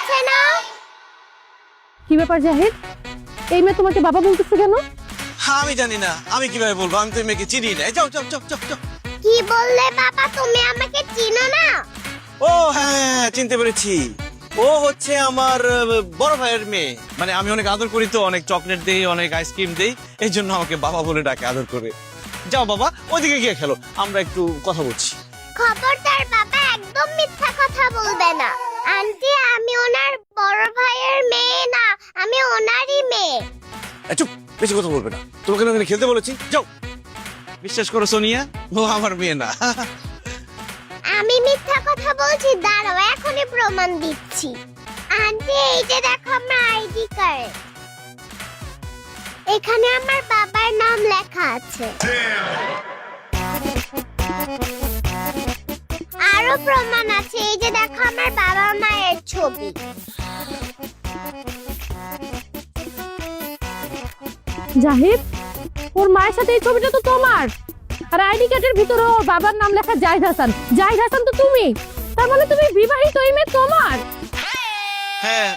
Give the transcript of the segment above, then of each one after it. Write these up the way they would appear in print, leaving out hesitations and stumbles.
আছে না? কি ব্যাপার জাহিদ, এই মেয়ে তোমাকে বাবা বলতেছে কেন? হ্যাঁ আমি জানি না, আমি কিভাবে বলবো, আমি তো এই মেয়েকে চিনি না। যাও যাও যাও যাও যাও। কি বললে বাবা, তুমি আমাকে চিনো না? ও হ্যাঁ, চিনতে পেরেছি। ও হচ্ছে আমার বড় ভাইয়ের মেয়ে। মানে আমি অনেক আদর করি তো, অনেক চকলেট দেই, অনেক আইসক্রিম দেই, এই জন্য আমাকে বাবা বলে ডাকে, আদর করে। যাও বাবা, ওইদিকে গিয়ে খেলো, আমরা একটু কথা বলছি। খবরদার বাবা, একদম মিথ্যা কথা বলবে না। আন্টি, আমি ওনার বড় ভাইয়ের মেয়ে না, আমি ওনারই মেয়ে। চুপ, বেশি কথা বলবে না। তোমাকে ওখানে খেলতে বলেছি, যাও। বিশ্বাস করো সোনিয়া, ও আমার মেয়ে না। আমি মিথ্যা কথা বলছি? দাঁড়াও, এখনই প্রমাণ দিচ্ছি। আন্টি, এই যে দেখো আমার আইডি কার্ড, এখানে আমার বাবার নাম লেখা আছে। আরো প্রমাণ আছে, এই যে দেখো আমার বাবা মায়ের ছবি। জাহিদ, ওর মায়ের সাথে এই ছবিটা তো তোমার, আর আইডি কার্ডের ভিতরে ওর বাবার নাম লেখা জাহিদ হাসান। জাহিদ হাসান তো তুমি, তার মানে তুমি বিবাহিত, এই মেয়ে তোমার। হ্যাঁ,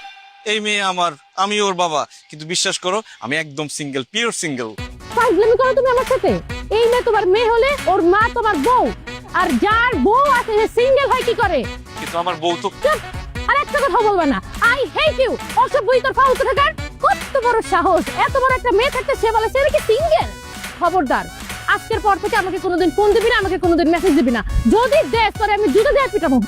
এই মেয়ে আমার, আমি ওর বাবা। কিন্তু বিশ্বাস করো, আমি একদম সিঙ্গেল, পিওর সিঙ্গেল। ফাজলামি করো তুমি আমার সাথে। এই মেয়ে তোমার মেয়ে হলে ওর মা তোমার বউ, আর যার বউ আছে সে সিঙ্গেল হয় কি করে? কিন্তু আমার বউ তো। চুপ! আর একটা কথা বলবে না। I hate you. অসভ্যই তোর ফালতু থাকার কত বড় সাহস! এত বড় একটা মেয়ে থাকতে সে বলে সে নাকি সিঙ্গেল। খবরদার, আজকের পর থেকে আমাকে কোনোদিন ফোন দিবি না, আমাকে কোনোদিন মেসেজ দিবি না। যদি দেশ তোরে আমি জুতো দিয়ে পিটাবো।